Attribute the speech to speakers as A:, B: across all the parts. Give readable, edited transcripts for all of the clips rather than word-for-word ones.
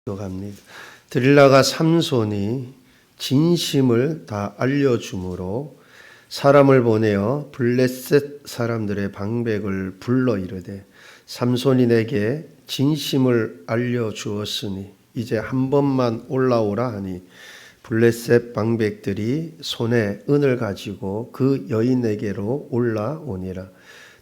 A: 합니다. 들릴라가 삼손이 진심을 다 알려주므로 사람을 보내어 블레셋 사람들의 방백을 불러 이르되 삼손이 내게 진심을 알려주었으니 이제 한 번만 올라오라 하니 블레셋 방백들이 손에 은을 가지고 그 여인에게로 올라오니라.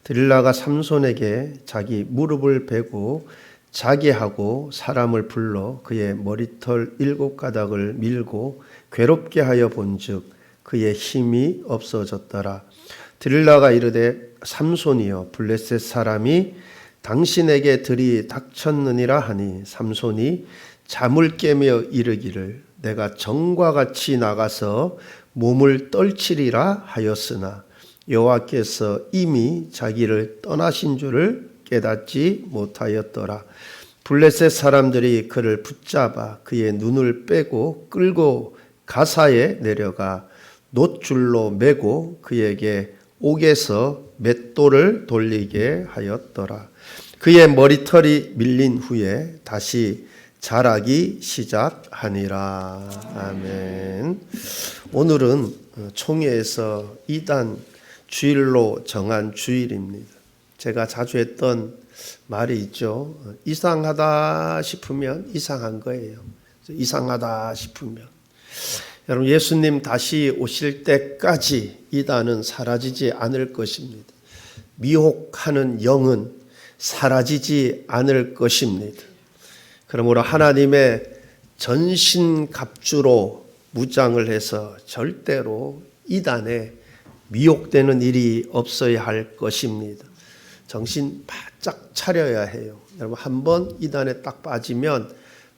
A: 들릴라가 삼손에게 자기 무릎을 베고 자게 하고 사람을 불러 그의 머리털 7가닥을 밀고 괴롭게 하여 본즉 그의 힘이 없어졌더라. 들릴라가 이르되 삼손이여 블레셋 사람이 당신에게 들이 닥쳤느니라 하니 삼손이 잠을 깨며 이르기를 내가 정과 같이 나가서 몸을 떨치리라 하였으나 여호와께서 이미 자기를 떠나신 줄을 깨닫지 못하였더라. 블레셋 사람들이 그를 붙잡아 그의 눈을 빼고 끌고 가사에 내려가 놋줄로 매고 그에게 옥에서 맷돌을 돌리게 하였더라. 그의 머리털이 밀린 후에 다시 자라기 시작하니라. 아멘. 오늘은 총회에서 2단 주일로 정한 주일입니다. 제가 자주 했던 말이 있죠. 이상하다 싶으면 이상한 거예요. 이상하다 싶으면. 여러분, 예수님 다시 오실 때까지 이단은 사라지지 않을 것입니다. 미혹하는 영은 사라지지 않을 것입니다. 그러므로 하나님의 전신갑주로 무장을 해서 절대로 이단에 미혹되는 일이 없어야 할 것입니다. 정신 바짝 차려야 해요. 여러분, 한번 이단에 딱 빠지면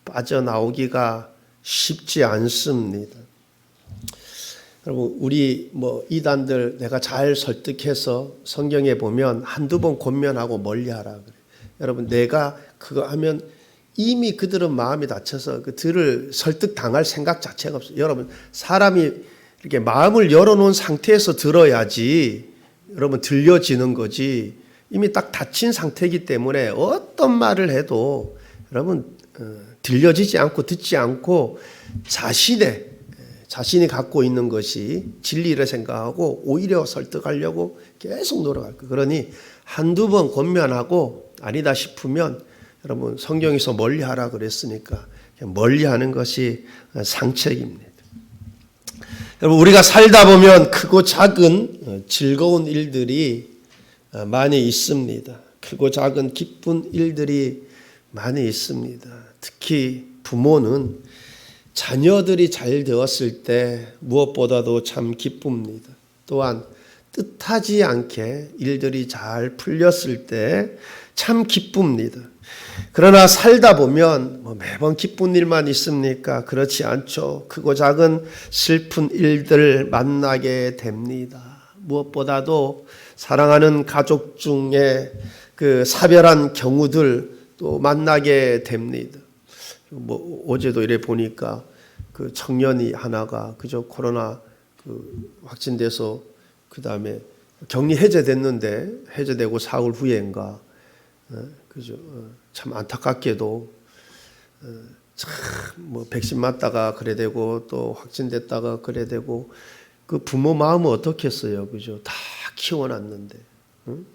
A: 빠져나오기가 쉽지 않습니다. 여러분, 우리 이단들 내가 잘 설득해서 성경에 보면 한두 번 권면하고 멀리하라 그래요. 여러분, 내가 그거 하면 이미 그들은 마음이 다쳐서 그들을 설득당할 생각 자체가 없어요. 여러분, 사람이 이렇게 마음을 열어놓은 상태에서 들어야지 여러분 들려지는 거지. 이미 딱 닫힌 상태이기 때문에 어떤 말을 해도 여러분 들려지지 않고 듣지 않고 자신이 갖고 있는 것이 진리를 생각하고 오히려 설득하려고 계속 노력할 거예요. 그러니 한두 번 권면하고 아니다 싶으면 여러분 성경에서 멀리하라 그랬으니까 멀리하는 것이 상책입니다. 여러분, 우리가 살다 보면 크고 작은 즐거운 일들이 많이 있습니다. 크고 작은 기쁜 일들이 많이 있습니다. 특히 부모는 자녀들이 잘 되었을 때 무엇보다도 참 기쁩니다. 또한 뜻하지 않게 일들이 잘 풀렸을 때 참 기쁩니다. 그러나 살다 보면 매번 기쁜 일만 있습니까? 그렇지 않죠. 크고 작은 슬픈 일들 만나게 됩니다. 무엇보다도 사랑하는 가족 중에 그 사별한 경우들 또 만나게 됩니다. 어제도 이래 보니까 그 청년이 하나가 그저 코로나 확진돼서 그 다음에 격리 해제됐는데 해제되고 사흘 후에인가 그죠. 참 안타깝게도 참 백신 맞다가 그래 되고 또 확진됐다가 그래 되고 그 부모 마음은 어떻겠어요, 그죠? 다 키워놨는데. 응?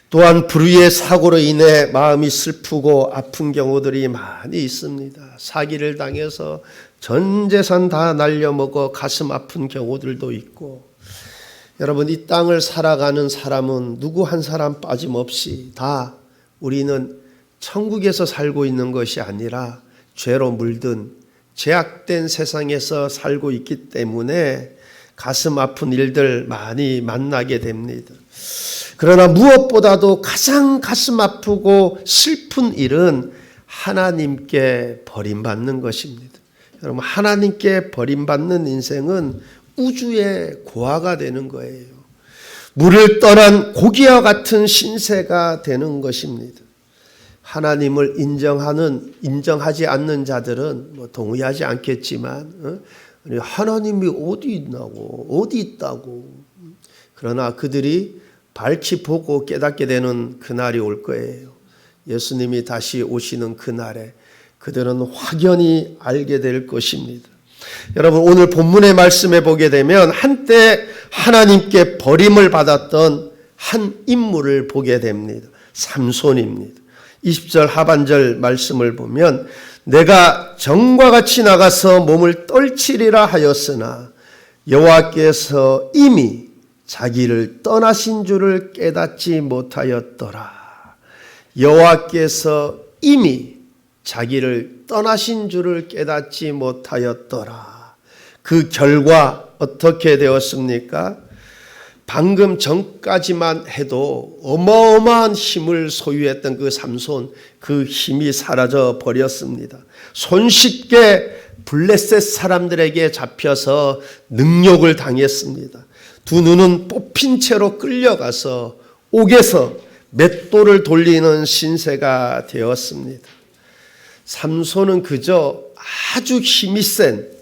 A: 또한 불의의 사고로 인해 마음이 슬프고 아픈 경우들이 많이 있습니다. 사기를 당해서 전 재산 다 날려먹어 가슴 아픈 경우들도 있고. 여러분, 이 땅을 살아가는 사람은 누구 한 사람 빠짐없이 다 우리는 천국에서 살고 있는 것이 아니라 죄로 물든 죄악된 세상에서 살고 있기 때문에 가슴 아픈 일들 많이 만나게 됩니다. 그러나 무엇보다도 가장 가슴 아프고 슬픈 일은 하나님께 버림받는 것입니다. 여러분, 하나님께 버림받는 인생은 우주의 고아가 되는 거예요. 물을 떠난 고기와 같은 신세가 되는 것입니다. 하나님을 인정하지 않는 자들은 동의하지 않겠지만 하나님이 어디 있다고. 그러나 그들이 밝히 보고 깨닫게 되는 그날이 올 거예요. 예수님이 다시 오시는 그날에 그들은 확연히 알게 될 것입니다. 여러분, 오늘 본문의 말씀에 보게 되면 한때 하나님께 버림을 받았던 한 인물을 보게 됩니다. 삼손입니다. 20절 하반절 말씀을 보면 내가 정과 같이 나가서 몸을 떨치리라 하였으나 여호와께서 이미 자기를 떠나신 줄을 깨닫지 못하였더라. 여호와께서 이미 자기를 떠나신 줄을 깨닫지 못하였더라. 그 결과 어떻게 되었습니까? 방금 전까지만 해도 어마어마한 힘을 소유했던 그 삼손, 그 힘이 사라져 버렸습니다. 손쉽게 블레셋 사람들에게 잡혀서 능욕을 당했습니다. 두 눈은 뽑힌 채로 끌려가서 옥에서 맷돌을 돌리는 신세가 되었습니다. 삼손은 그저 아주 힘이 센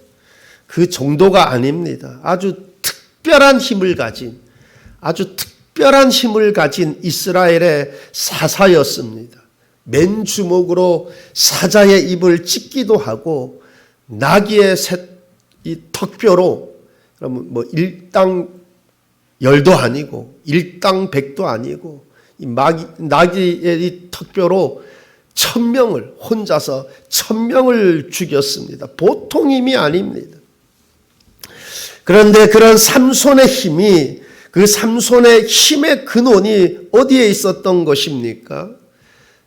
A: 그 정도가 아닙니다. 아주 특별한 힘을 가진 이스라엘의 사사였습니다. 맨주먹으로 사자의 입을 찢기도 하고 나귀의 이 턱뼈로, 그러면 뭐 일당 열도 아니고 일당 백도 아니고 이 나귀의 이 턱뼈로 혼자서 1000명을 죽였습니다. 보통 힘이 아닙니다. 그런데 그런 삼손의 힘이, 그 삼손의 힘의 근원이 어디에 있었던 것입니까?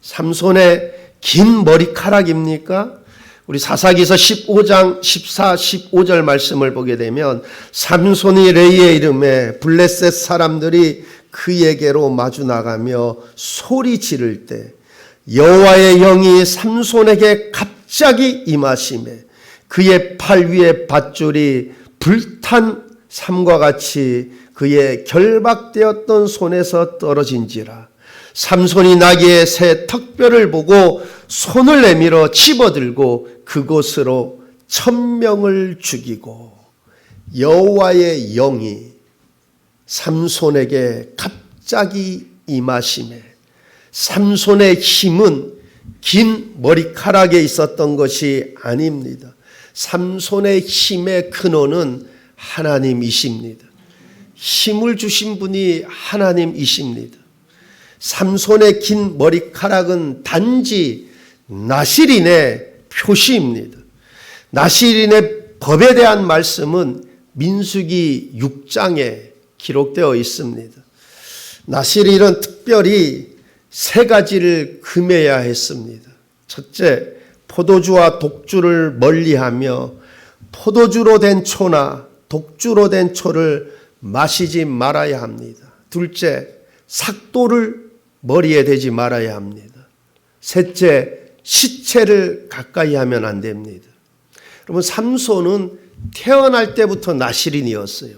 A: 삼손의 긴 머리카락입니까? 우리 사사기서 15장 14, 15절 말씀을 보게 되면 삼손이 레이의 이름에 블레셋 사람들이 그에게로 마주 나가며 소리 지를 때 여호와의 영이 삼손에게 갑자기 임하시매 그의 팔 위에 밧줄이 불탄 삼과 같이 그의 결박되었던 손에서 떨어진지라. 삼손이 나귀의 새 턱뼈를 보고 손을 내밀어 집어들고 그곳으로 1000명을 죽이고 여호와의 영이 삼손에게 갑자기 임하시매 삼손의 힘은 긴 머리카락에 있었던 것이 아닙니다. 삼손의 힘의 근원은 하나님이십니다. 힘을 주신 분이 하나님이십니다. 삼손의 긴 머리카락은 단지 나실인의 표시입니다. 나실인의 법에 대한 말씀은 민수기 6장에 기록되어 있습니다. 나실인은 특별히 3가지를 금해야 했습니다. 첫째, 포도주와 독주를 멀리하며 포도주로 된 초나 독주로 된 초를 마시지 말아야 합니다. 둘째, 삭도를 머리에 대지 말아야 합니다. 셋째, 시체를 가까이 하면 안 됩니다. 여러분, 삼손은 태어날 때부터 나실인이었어요.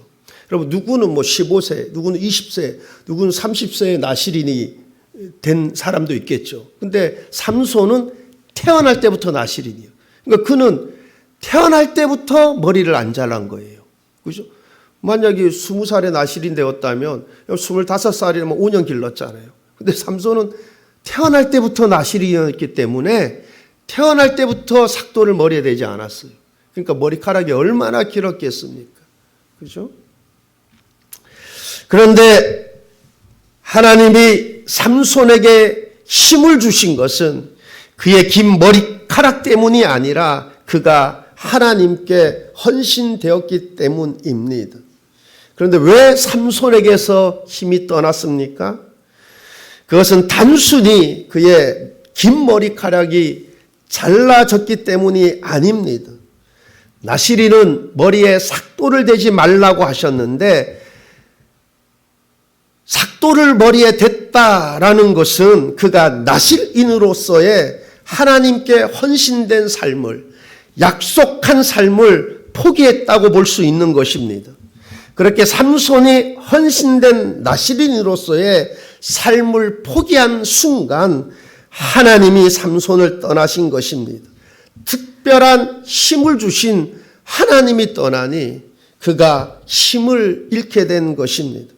A: 여러분, 누구는 15세, 누구는 20세, 누구는 30세에 나실인이 된 사람도 있겠죠. 근데 삼손은 태어날 때부터 나실인이에요. 그러니까 그는 태어날 때부터 머리를 안 잘란 거예요. 그죠? 만약에 20살에 나실인 되었다면 25살이면 5년 길렀잖아요. 근데 삼손은 태어날 때부터 나실인이었기 때문에 태어날 때부터 삭도를 머리에 대지 않았어요. 그러니까 머리카락이 얼마나 길었겠습니까? 그죠? 그런데 하나님이 삼손에게 힘을 주신 것은 그의 긴 머리카락 때문이 아니라 그가 하나님께 헌신되었기 때문입니다. 그런데 왜 삼손에게서 힘이 떠났습니까? 그것은 단순히 그의 긴 머리카락이 잘라졌기 때문이 아닙니다. 나실인은 머리에 삭도를 대지 말라고 하셨는데 삭도를 머리에 댔다라는 것은 그가 나실인으로서의 하나님께 헌신된 삶을, 약속한 삶을 포기했다고 볼 수 있는 것입니다. 그렇게 삼손이 헌신된 나실인으로서의 삶을 포기한 순간 하나님이 삼손을 떠나신 것입니다. 특별한 힘을 주신 하나님이 떠나니 그가 힘을 잃게 된 것입니다.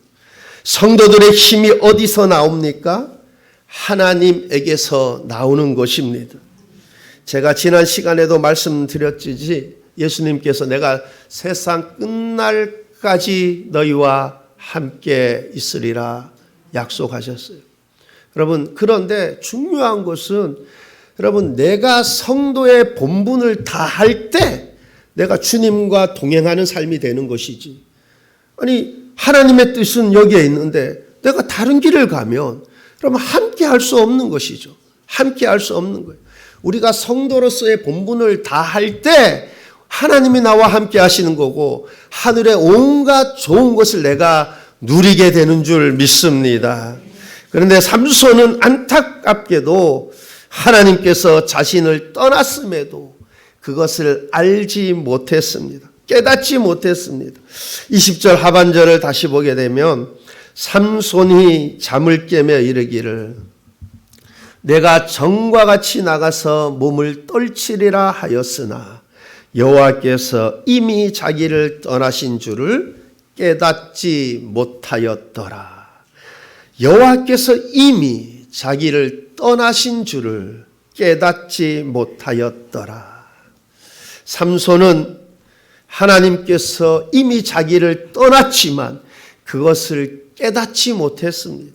A: 성도들의 힘이 어디서 나옵니까? 하나님에게서 나오는 것입니다. 제가 지난 시간에도 말씀드렸듯이 예수님께서 내가 세상 끝날까지 너희와 함께 있으리라 약속하셨어요. 여러분, 그런데 중요한 것은 여러분, 내가 성도의 본분을 다할 때 내가 주님과 동행하는 삶이 되는 것이지. 아니, 하나님의 뜻은 여기에 있는데 내가 다른 길을 가면 그러면 함께 할 수 없는 것이죠. 함께 할 수 없는 거예요. 우리가 성도로서의 본분을 다할 때 하나님이 나와 함께 하시는 거고 하늘의 온갖 좋은 것을 내가 누리게 되는 줄 믿습니다. 그런데 삼손은 안타깝게도 하나님께서 자신을 떠났음에도 그것을 알지 못했습니다. 깨닫지 못했습니다. 20절 하반절을 다시 보게 되면 삼손이 잠을 깨며 이르기를 내가 정과 같이 나가서 몸을 떨치리라 하였으나 여호와께서 이미 자기를 떠나신 줄을 깨닫지 못하였더라. 여호와께서 이미 자기를 떠나신 줄을 깨닫지 못하였더라. 삼손은 하나님께서 이미 자기를 떠났지만 그것을 깨닫지 못했습니다.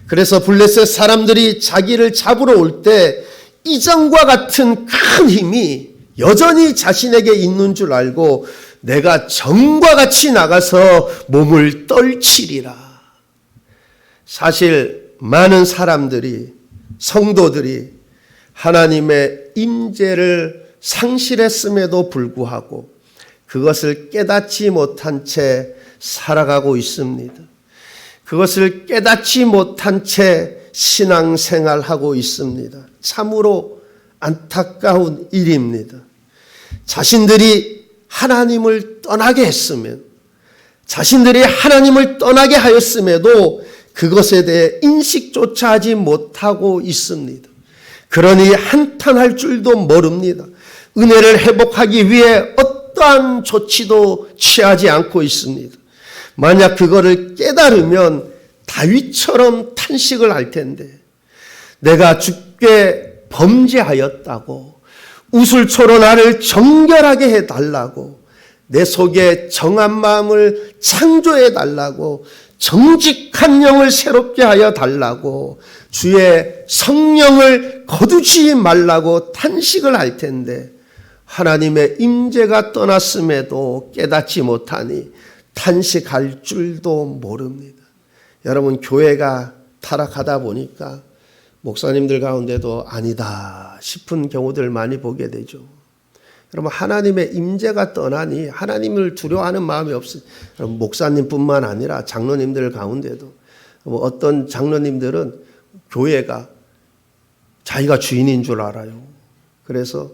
A: 그래서 블레셋 사람들이 자기를 잡으러 올 때 이전과 같은 큰 힘이 여전히 자신에게 있는 줄 알고 내가 정과 같이 나가서 몸을 떨치리라. 사실 많은 사람들이, 성도들이 하나님의 임재를 상실했음에도 불구하고 그것을 깨닫지 못한 채 살아가고 있습니다. 그것을 깨닫지 못한 채 신앙생활하고 있습니다. 참으로 안타까운 일입니다. 자신들이 하나님을 떠나게 했으면, 자신들이 하나님을 떠나게 하였음에도 그것에 대해 인식조차 하지 못하고 있습니다. 그러니 한탄할 줄도 모릅니다. 은혜를 회복하기 위해 어떠한 조치도 취하지 않고 있습니다. 만약 그거를 깨달으면 다윗처럼 탄식을 할 텐데 내가 주께 범죄하였다고 우술초로 나를 정결하게 해달라고 내 속에 정한 마음을 창조해달라고 정직한 영을 새롭게 하여 달라고 주의 성령을 거두지 말라고 탄식을 할 텐데 하나님의 임재가 떠났음에도 깨닫지 못하니 탄식할 줄도 모릅니다. 여러분, 교회가 타락하다 보니까 목사님들 가운데도 아니다 싶은 경우들 많이 보게 되죠. 여러분, 하나님의 임재가 떠나니 하나님을 두려워하는 마음이 없어요. 여러분, 목사님뿐만 아니라 장로님들 가운데도 어떤 장로님들은 교회가 자기가 주인인 줄 알아요. 그래서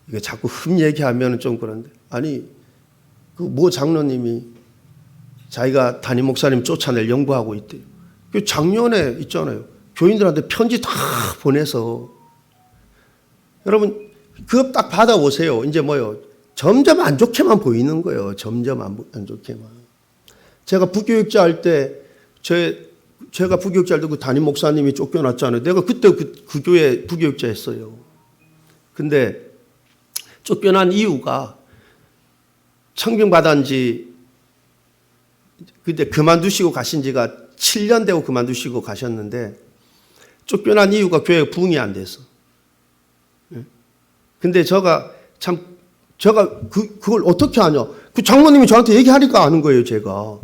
A: 이게 자꾸 흠 얘기하면 좀 그런데 아니 그 모 장로님이 자기가 담임 목사님 쫓아낼 연구하고 있대요. 그 작년에 있잖아요. 교인들한테 편지 다 보내서 여러분 그거 딱 받아보세요. 이제 뭐요? 점점 안 좋게만 보이는 거예요. 점점 안 좋게만. 제가 부교육자 할 때 제가 부교육자 할 때 그 담임 목사님이 쫓겨났잖아요. 내가 그때 그 교회 부교육자 했어요. 근데 쫓겨난 이유가 청빙받은 지 그때 그만두시고 가신 지가 7년 되고 그만두시고 가셨는데 쫓겨난 이유가 교회가 부흥이 안 돼서. 근데 제가 그걸 어떻게 아냐? 그 장로님이 저한테 얘기하니까 아는 거예요, 제가.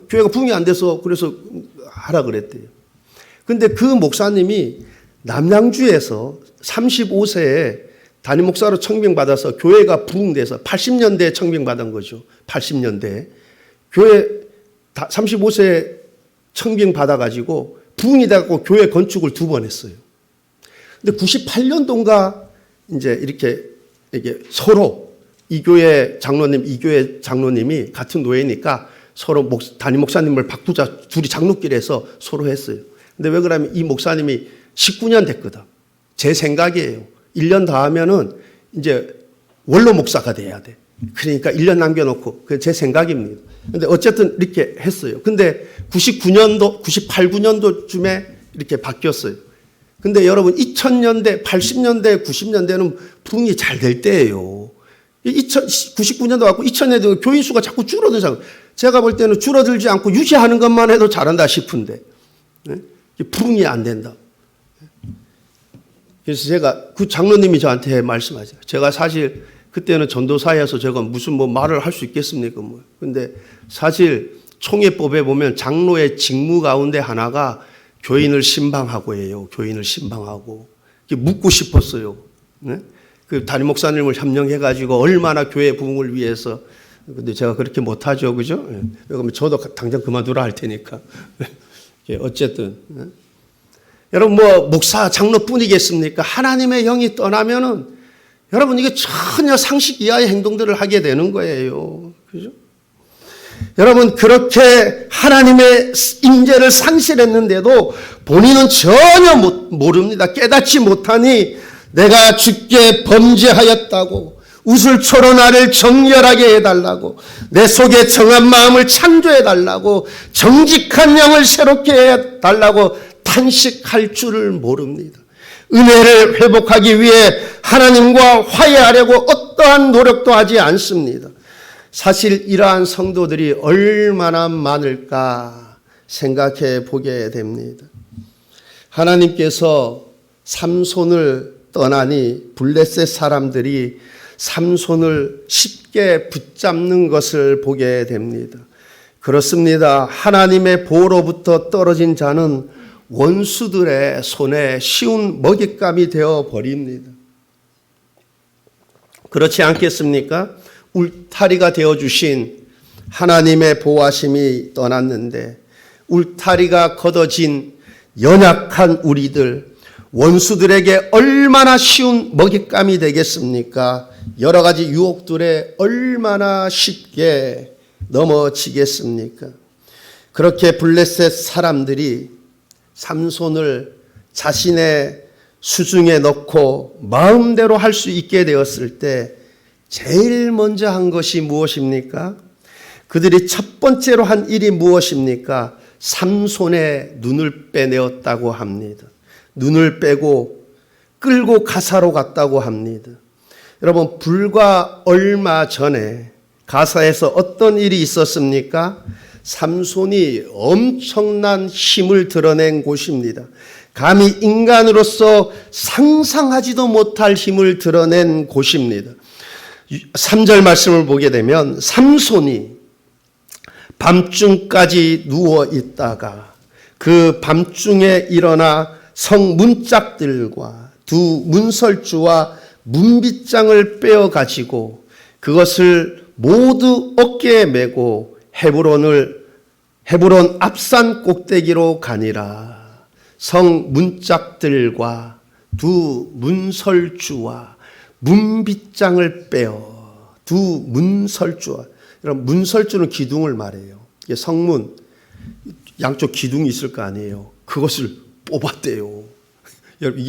A: 교회가 부흥이 안 돼서 그래서 하라 그랬대요. 근데 그 목사님이 남양주에서 35세에 담임 목사로 청빙받아서 교회가 부흥돼서 80년대에 청빙받은 거죠. 80년대에. 교회 35세에 청빙받아가지고 부흥이 돼갖고 교회 건축을 2번 했어요. 근데 98년도인가 이제 이렇게 서로 이 교회 장로님이 같은 노예니까 서로 담임 목사님을 바꾸자 둘이 장로끼리해서 서로 했어요. 근데 왜 그러냐면 이 목사님이 19년 됐거든. 제 생각이에요. 1년 더 하면은 이제 원로 목사가 돼야 돼. 그러니까 1년 남겨놓고 그게 제 생각입니다. 근데 어쨌든 이렇게 했어요. 근데 98, 9년도쯤에 이렇게 바뀌었어요. 근데 여러분 2000년대, 80년대, 90년대는 부흥이 잘 될 때예요. 99년도 왔고 2000년대 교인 수가 자꾸 줄어들잖아요. 제가 볼 때는 줄어들지 않고 유지하는 것만 해도 잘한다 싶은데 부흥이 안 된다. 그래서 제가 그 장로님이 저한테 말씀하세요. 제가 사실 그때는 전도사여서 제가 무슨 뭐 말을 할 수 있겠습니까? 뭐. 근데 사실 총회법에 보면 장로의 직무 가운데 하나가 교인을 신방하고 해요. 교인을 신방하고. 묻고 싶었어요. 네? 그 담임 목사님을 협력해가지고 얼마나 교회 부흥을 위해서. 근데 제가 그렇게 못하죠. 그죠? 네. 그러면 저도 당장 그만두라 할 테니까. 어쨌든. 네? 여러분 뭐 목사 장로뿐이겠습니까? 하나님의 영이 떠나면은 여러분 이게 전혀 상식 이하의 행동들을 하게 되는 거예요. 그죠? 여러분 그렇게 하나님의 임재를 상실했는데도 본인은 전혀 모릅니다. 깨닫지 못하니 내가 주께 범죄하였다고 우슬초로 나를 정결하게 해달라고 내 속에 정한 마음을 창조해달라고 정직한 영을 새롭게 해달라고 탄식할 줄을 모릅니다. 은혜를 회복하기 위해 하나님과 화해하려고 어떠한 노력도 하지 않습니다. 사실 이러한 성도들이 얼마나 많을까 생각해 보게 됩니다. 하나님께서 삼손을 떠나니 블레셋 사람들이 삼손을 쉽게 붙잡는 것을 보게 됩니다. 그렇습니다. 하나님의 보호로부터 떨어진 자는 원수들의 손에 쉬운 먹잇감이 되어 버립니다. 그렇지 않겠습니까? 울타리가 되어주신 하나님의 보호하심이 떠났는데 울타리가 걷어진 연약한 우리들 원수들에게 얼마나 쉬운 먹잇감이 되겠습니까? 여러 가지 유혹들에 얼마나 쉽게 넘어지겠습니까? 그렇게 블레셋 사람들이 삼손을 자신의 수중에 넣고 마음대로 할 수 있게 되었을 때 제일 먼저 한 것이 무엇입니까? 그들이 첫 번째로 한 일이 무엇입니까? 삼손의 눈을 빼내었다고 합니다. 눈을 빼고 끌고 가사로 갔다고 합니다. 여러분 불과 얼마 전에 가사에서 어떤 일이 있었습니까? 삼손이 엄청난 힘을 드러낸 곳입니다. 감히 인간으로서 상상하지도 못할 힘을 드러낸 곳입니다. 3절 말씀을 보게 되면 삼손이 밤중까지 누워 있다가 그 밤중에 일어나 성 문짝들과 두 문설주와 문빗장을 빼어 가지고 그것을 모두 어깨에 메고 헤브론 앞산 꼭대기로 가니라. 성 문짝들과 두 문설주와 문빗장을 빼어 두 문설주와 여러분 문설주는 기둥을 말해요. 이게 성문 양쪽 기둥이 있을 거 아니에요. 그것을 뽑았대요. 여러분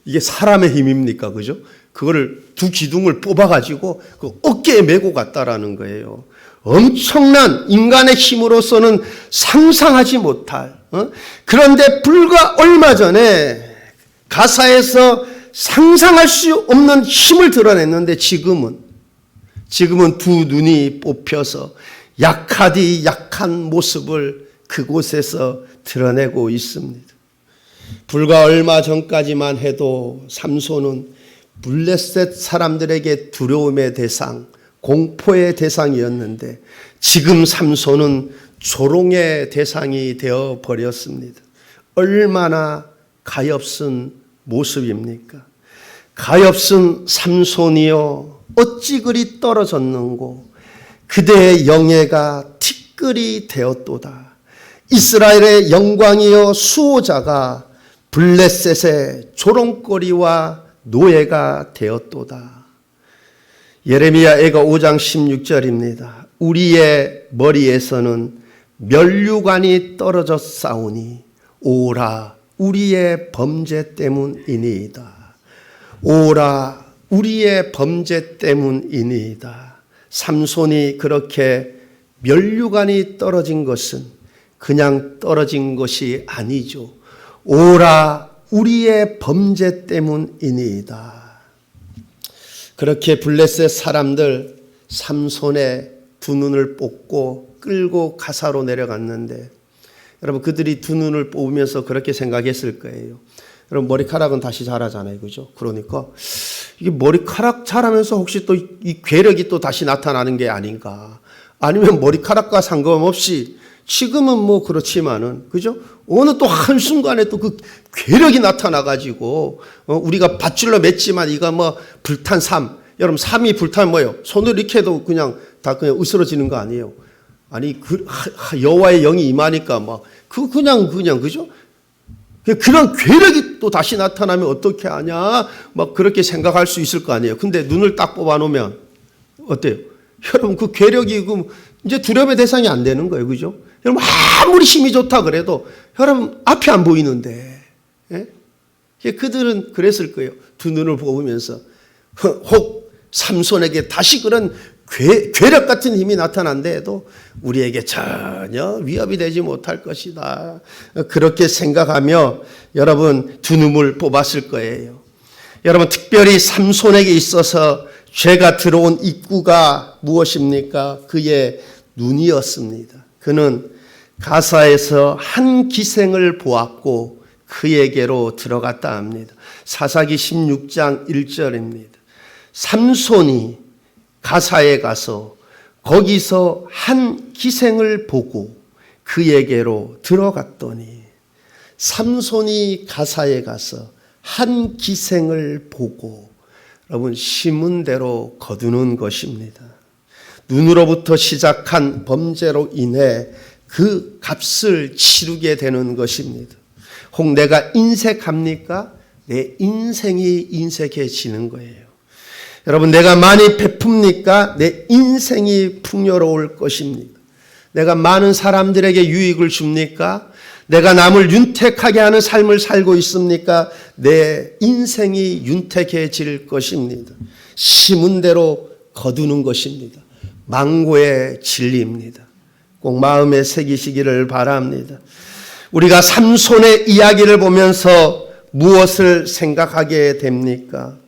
A: 이게 사람의 힘입니까? 그죠? 그거를 두 기둥을 뽑아가지고 그 어깨에 메고 갔다라는 거예요. 엄청난 인간의 힘으로서는 상상하지 못할 그런데 불과 얼마 전에 가사에서 상상할 수 없는 힘을 드러냈는데 지금은 두 눈이 뽑혀서 약하디 약한 모습을 그곳에서 드러내고 있습니다. 불과 얼마 전까지만 해도 삼손은 블레셋 사람들에게 두려움의 대상, 공포의 대상이었는데 지금 삼손은 조롱의 대상이 되어 버렸습니다. 얼마나 가엾은 모습입니까? 가엾은 삼손이여 어찌 그리 떨어졌는고 그대의 영예가 티끌이 되었도다. 이스라엘의 영광이여 수호자가 블레셋의 조롱거리와 노예가 되었도다. 예레미야애가 5장 16절입니다. 우리의 머리에서는 면류관이 떨어져 싸우니 오라 우리의 범죄 때문이니이다. 오라 우리의 범죄 때문이니이다. 삼손이 그렇게 면류관이 떨어진 것은 그냥 떨어진 것이 아니죠. 오라 우리의 범죄 때문이니이다. 그렇게 블레셋 사람들 삼손의 두 눈을 뽑고 끌고 가사로 내려갔는데, 여러분 그들이 두 눈을 뽑으면서 그렇게 생각했을 거예요. 여러분 머리카락은 다시 자라잖아요, 그죠? 그러니까 이게 머리카락 자라면서 혹시 또 이 괴력이 또 다시 나타나는 게 아닌가? 아니면 머리카락과 상관없이 지금은 뭐 그렇지만은, 그죠? 어느 또 한순간에 또 그 괴력이 나타나가지고, 우리가 밧줄로 맸지만 이거 뭐 불탄 삶, 여러분 삶이 불타면 뭐예요? 손을 이렇게 해도 그냥 다 그냥 으스러지는 거 아니에요? 아니 그 여호와의 영이 임하니까 막 그냥 그죠? 그런 괴력이 또 다시 나타나면 어떻게 하냐? 막 그렇게 생각할 수 있을 거 아니에요. 근데 눈을 딱 뽑아 놓으면 어때요? 여러분 그 괴력이 이제 두려움의 대상이 안 되는 거예요, 그죠? 여러분 아무리 힘이 좋다 그래도 여러분 앞이 안 보이는데, 예? 그들은 그랬을 거예요. 두 눈을 뽑으면서 혹 삼손에게 다시 그런 괴력 같은 힘이 나타난데도 우리에게 전혀 위협이 되지 못할 것이다. 그렇게 생각하며 여러분 두 눈을 뽑았을 거예요. 여러분 특별히 삼손에게 있어서 죄가 들어온 입구가 무엇입니까? 그의 눈이었습니다. 그는 가사에서 한 기생을 보았고 그에게로 들어갔다 합니다. 사사기 16장 1절입니다. 삼손이 가사에 가서 거기서 한 기생을 보고 그에게로 들어갔더니, 삼손이 가사에 가서 한 기생을 보고, 여러분 심은 대로 거두는 것입니다. 눈으로부터 시작한 범죄로 인해 그 값을 치르게 되는 것입니다. 혹 내가 인색합니까? 내 인생이 인색해지는 거예요. 여러분 내가 많이 베풉니까? 내 인생이 풍요로울 것입니다. 내가 많은 사람들에게 유익을 줍니까? 내가 남을 윤택하게 하는 삶을 살고 있습니까? 내 인생이 윤택해질 것입니다. 심은 대로 거두는 것입니다. 망고의 진리입니다. 꼭 마음에 새기시기를 바랍니다. 우리가 삼손의 이야기를 보면서 무엇을 생각하게 됩니까?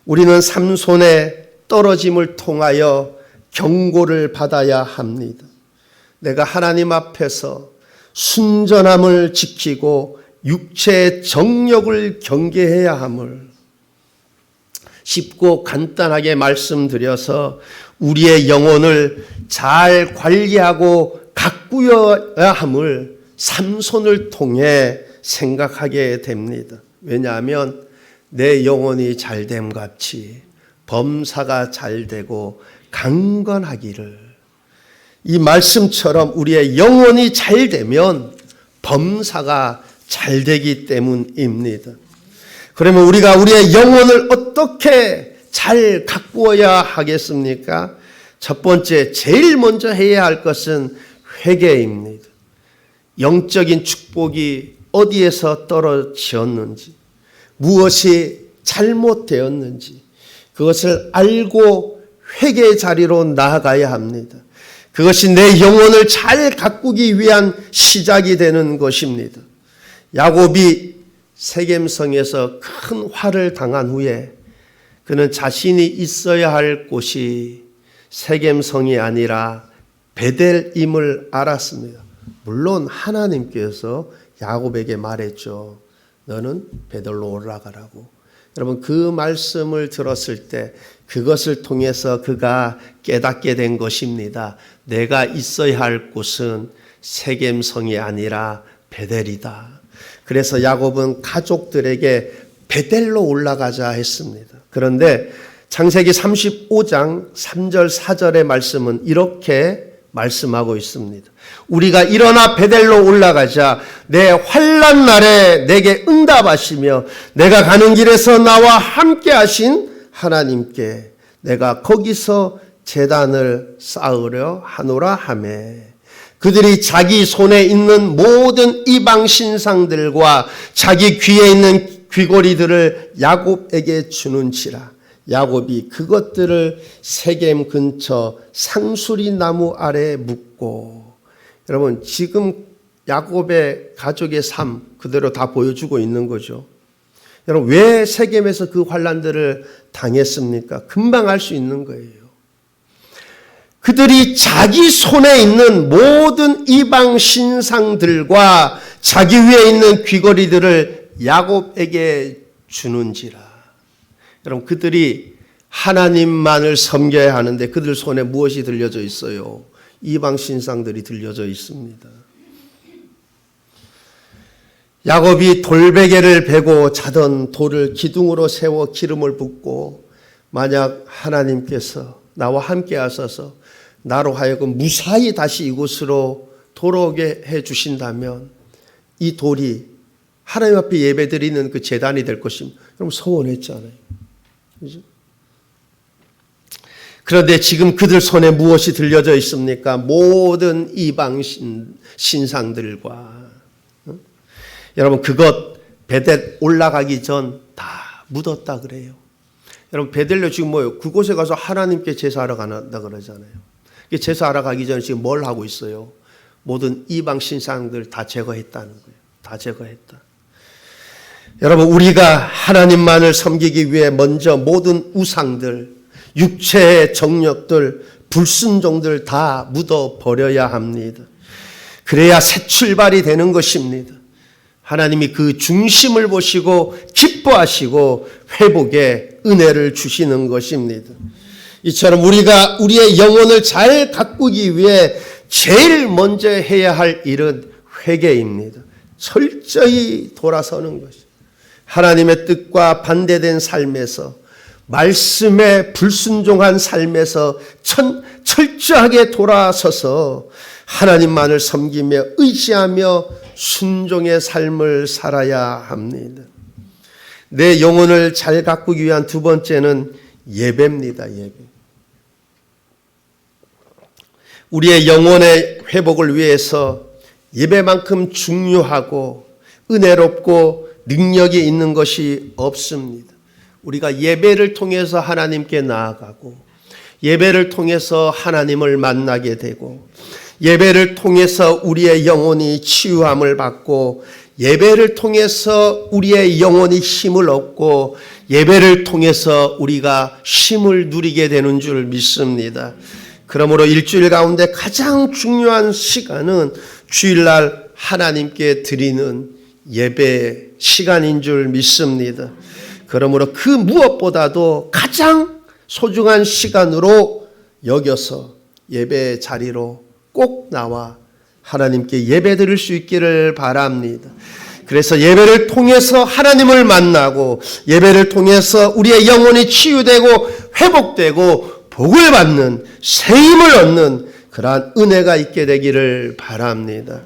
A: 우리는 삼손의 떨어짐을 통하여 경고를 받아야 합니다. 내가 하나님 앞에서 순전함을 지키고 육체의 정욕을 경계해야 함을 쉽고 간단하게 말씀드려서 우리의 영혼을 잘 관리하고 가꾸어야 함을 삼손을 통해 생각하게 됩니다. 왜냐하면 내 영혼이 잘됨 같이 범사가 잘되고 강건하기를, 이 말씀처럼 우리의 영혼이 잘되면 범사가 잘되기 때문입니다. 그러면 우리가 우리의 영혼을 어떻게 잘 가꾸어야 하겠습니까? 첫 번째, 제일 먼저 해야 할 것은 회개입니다. 영적인 축복이 어디에서 떨어졌는지, 무엇이 잘못되었는지 그것을 알고 회개의 자리로 나아가야 합니다. 그것이 내 영혼을 잘 가꾸기 위한 시작이 되는 것입니다. 야곱이 세겜성에서 큰 화를 당한 후에 그는 자신이 있어야 할 곳이 세겜성이 아니라 베델임을 알았습니다. 물론 하나님께서 야곱에게 말했죠. 너는 베델로 올라가라고. 여러분 그 말씀을 들었을 때 그것을 통해서 그가 깨닫게 된 것입니다. 내가 있어야 할 곳은 세겜성이 아니라 베델이다. 그래서 야곱은 가족들에게 베델로 올라가자 했습니다. 그런데 창세기 35장 3절 4절의 말씀은 이렇게 말씀하고 있습니다. 우리가 일어나 베델로 올라가자. 내 환난 날에 내게 응답하시며 내가 가는 길에서 나와 함께 하신 하나님께 내가 거기서 제단을 쌓으려 하노라 하매, 그들이 자기 손에 있는 모든 이방 신상들과 자기 귀에 있는 귀고리들을 야곱에게 주는지라. 야곱이 그것들을 세겜 근처 상수리 나무 아래 묻고, 여러분 지금 야곱의 가족의 삶 그대로 다 보여주고 있는 거죠. 여러분, 왜 세겜에서 그 환난들을 당했습니까? 금방 알 수 있는 거예요. 그들이 자기 손에 있는 모든 이방 신상들과 자기 위에 있는 귀걸이들을 야곱에게 주는지라. 여러분, 그들이 하나님만을 섬겨야 하는데 그들 손에 무엇이 들려져 있어요? 이방 신상들이 들려져 있습니다. 야곱이 돌베개를 베고 자던 돌을 기둥으로 세워 기름을 붓고, 만약 하나님께서 나와 함께 하셔서 나로 하여금 무사히 다시 이곳으로 돌아오게 해 주신다면 이 돌이 하나님 앞에 예배드리는 그 제단이 될 것입니다. 여러분, 소원했잖아요. 그죠? 그런데 지금 그들 손에 무엇이 들려져 있습니까? 모든 이방 신상들과, 여러분, 그것 베델 올라가기 전 다 묻었다 그래요. 여러분, 베델로 지금 뭐예요? 그곳에 가서 하나님께 제사하러 간다 그러잖아요. 제사하러 가기 전에 지금 뭘 하고 있어요? 모든 이방 신상들 다 제거했다는 거예요. 다 제거했다. 여러분, 우리가 하나님만을 섬기기 위해 먼저 모든 우상들, 육체의 정력들, 불순종들 다 묻어버려야 합니다. 그래야 새 출발이 되는 것입니다. 하나님이 그 중심을 보시고 기뻐하시고 회복의 은혜를 주시는 것입니다. 이처럼 우리가 우리의 영혼을 잘 가꾸기 위해 제일 먼저 해야 할 일은 회개입니다. 철저히 돌아서는 것입니다. 하나님의 뜻과 반대된 삶에서, 말씀에 불순종한 삶에서 철저하게 돌아서서 하나님만을 섬기며 의지하며 순종의 삶을 살아야 합니다. 내 영혼을 잘 가꾸기 위한 두 번째는 예배입니다. 예배. 우리의 영혼의 회복을 위해서 예배만큼 중요하고 은혜롭고 능력이 있는 것이 없습니다. 우리가 예배를 통해서 하나님께 나아가고, 예배를 통해서 하나님을 만나게 되고, 예배를 통해서 우리의 영혼이 치유함을 받고, 예배를 통해서 우리의 영혼이 힘을 얻고, 예배를 통해서 우리가 쉼을 누리게 되는 줄 믿습니다. 그러므로 일주일 가운데 가장 중요한 시간은 주일날 하나님께 드리는 예배 시간인 줄 믿습니다. 그러므로 그 무엇보다도 가장 소중한 시간으로 여겨서 예배 자리로 꼭 나와 하나님께 예배 드릴 수 있기를 바랍니다. 그래서 예배를 통해서 하나님을 만나고, 예배를 통해서 우리의 영혼이 치유되고 회복되고 복을 받는, 새 힘을 얻는 그러한 은혜가 있게 되기를 바랍니다.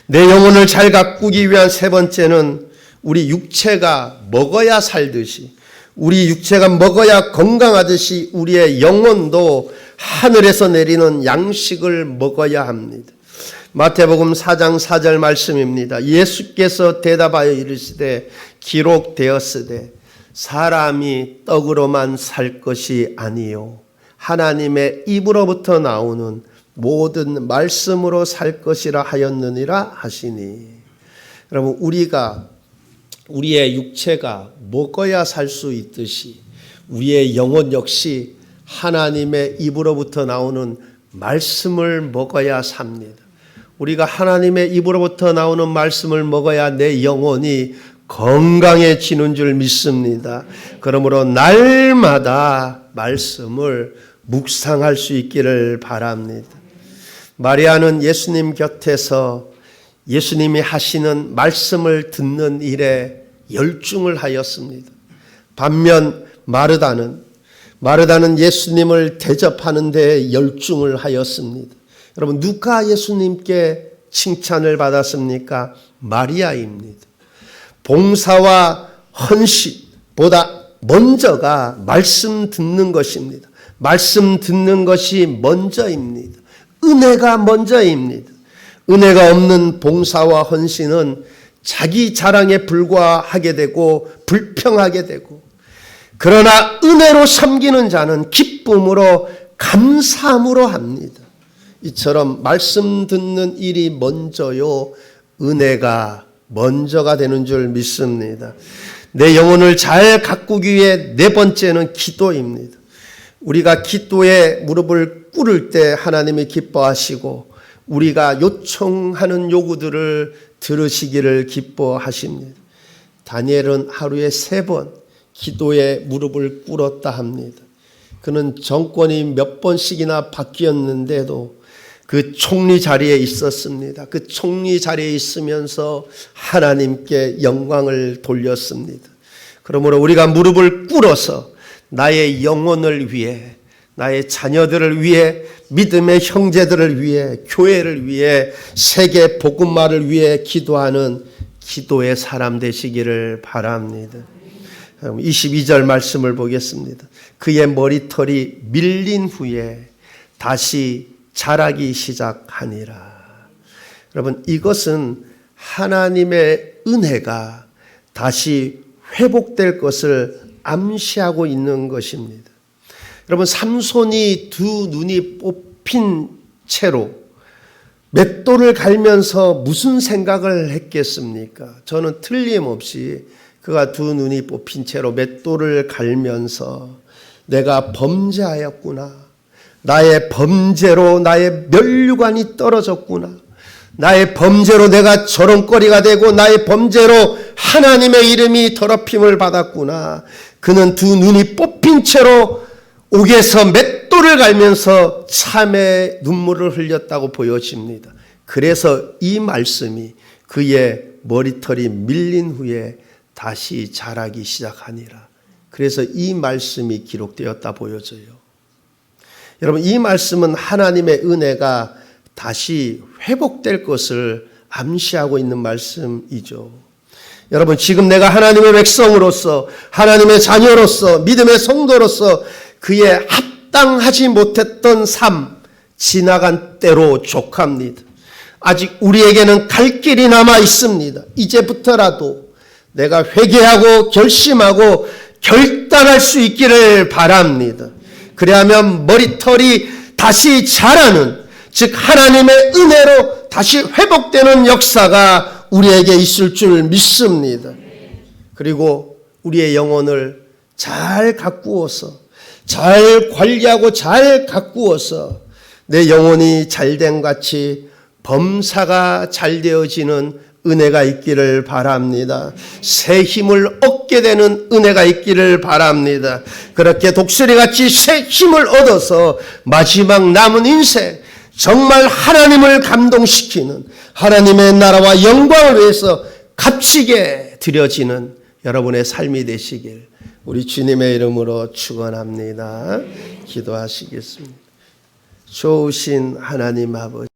A: 내 영혼을 잘 가꾸기 위한 세 번째는 우리 육체가 먹어야 살듯이, 우리 육체가 먹어야 건강하듯이 우리의 영혼도 하늘에서 내리는 양식을 먹어야 합니다. 마태복음 4장 4절 말씀입니다. 예수께서 대답하여 이르시되 기록되었으되 사람이 떡으로만 살 것이 아니요 하나님의 입으로부터 나오는 모든 말씀으로 살 것이라 하였느니라 하시니. 여러분, 우리의 육체가 먹어야 살 수 있듯이 우리의 영혼 역시 하나님의 입으로부터 나오는 말씀을 먹어야 삽니다. 우리가 하나님의 입으로부터 나오는 말씀을 먹어야 내 영혼이 건강해지는 줄 믿습니다. 그러므로 날마다 말씀을 묵상할 수 있기를 바랍니다. 마리아는 예수님 곁에서 예수님이 하시는 말씀을 듣는 일에 열중을 하였습니다. 반면 마르다는 예수님을 대접하는 데 열중을 하였습니다. 여러분, 누가 예수님께 칭찬을 받았습니까? 마리아입니다. 봉사와 헌신보다 먼저가 말씀 듣는 것입니다. 말씀 듣는 것이 먼저입니다. 은혜가 먼저입니다. 은혜가 없는 봉사와 헌신은 자기 자랑에 불과하게 되고 불평하게 되고, 그러나 은혜로 섬기는 자는 기쁨으로 감사함으로 합니다. 이처럼 말씀 듣는 일이 먼저요, 은혜가 먼저가 되는 줄 믿습니다. 내 영혼을 잘 가꾸기 위해 네 번째는 기도입니다. 우리가 기도에 무릎을 꿇을 때 하나님이 기뻐하시고 우리가 요청하는 요구들을 들으시기를 기뻐하십니다. 다니엘은 하루에 3번 기도에 무릎을 꿇었다 합니다. 그는 정권이 몇 번씩이나 바뀌었는데도 그 총리 자리에 있었습니다. 그 총리 자리에 있으면서 하나님께 영광을 돌렸습니다. 그러므로 우리가 무릎을 꿇어서 나의 영혼을 위해, 나의 자녀들을 위해, 믿음의 형제들을 위해, 교회를 위해, 세계 복음화를 위해 기도하는 기도의 사람 되시기를 바랍니다. 22절 말씀을 보겠습니다. 그의 머리털이 밀린 후에 다시 자라기 시작하니라. 여러분, 이것은 하나님의 은혜가 다시 회복될 것을 암시하고 있는 것입니다. 여러분, 삼손이 두 눈이 뽑힌 채로 맷돌을 갈면서 무슨 생각을 했겠습니까? 저는 틀림없이 그가 두 눈이 뽑힌 채로 맷돌을 갈면서 내가 범죄하였구나. 나의 범죄로 나의 면류관이 떨어졌구나. 나의 범죄로 내가 저런거리가 되고 나의 범죄로 하나님의 이름이 더럽힘을 받았구나. 그는 두 눈이 뽑힌 채로 옥에서 맷돌을 갈면서 참의 눈물을 흘렸다고 보여집니다. 그래서 이 말씀이 그의 머리털이 밀린 후에 다시 자라기 시작하니라. 그래서 이 말씀이 기록되었다 보여져요. 여러분, 이 말씀은 하나님의 은혜가 다시 회복될 것을 암시하고 있는 말씀이죠. 여러분, 지금 내가 하나님의 백성으로서, 하나님의 자녀로서, 믿음의 성도로서 그의 합당하지 못했던 삶, 지나간 때로 족합니다. 아직 우리에게는 갈 길이 남아 있습니다. 이제부터라도 내가 회개하고 결심하고 결단할 수 있기를 바랍니다. 그래야만 머리털이 다시 자라는, 즉 하나님의 은혜로 다시 회복되는 역사가 우리에게 있을 줄 믿습니다. 그리고 우리의 영혼을 잘 가꾸어서, 잘 관리하고 잘 가꾸어서 내 영혼이 잘된 같이 범사가 잘 되어지는 은혜가 있기를 바랍니다. 새 힘을 얻게 되는 은혜가 있기를 바랍니다. 그렇게 독수리같이 새 힘을 얻어서 마지막 남은 인생 정말 하나님을 감동시키는, 하나님의 나라와 영광을 위해서 값지게 드려지는 여러분의 삶이 되시길 우리 주님의 이름으로 축원합니다. 기도하시겠습니다. 좋으신 하나님 아버지,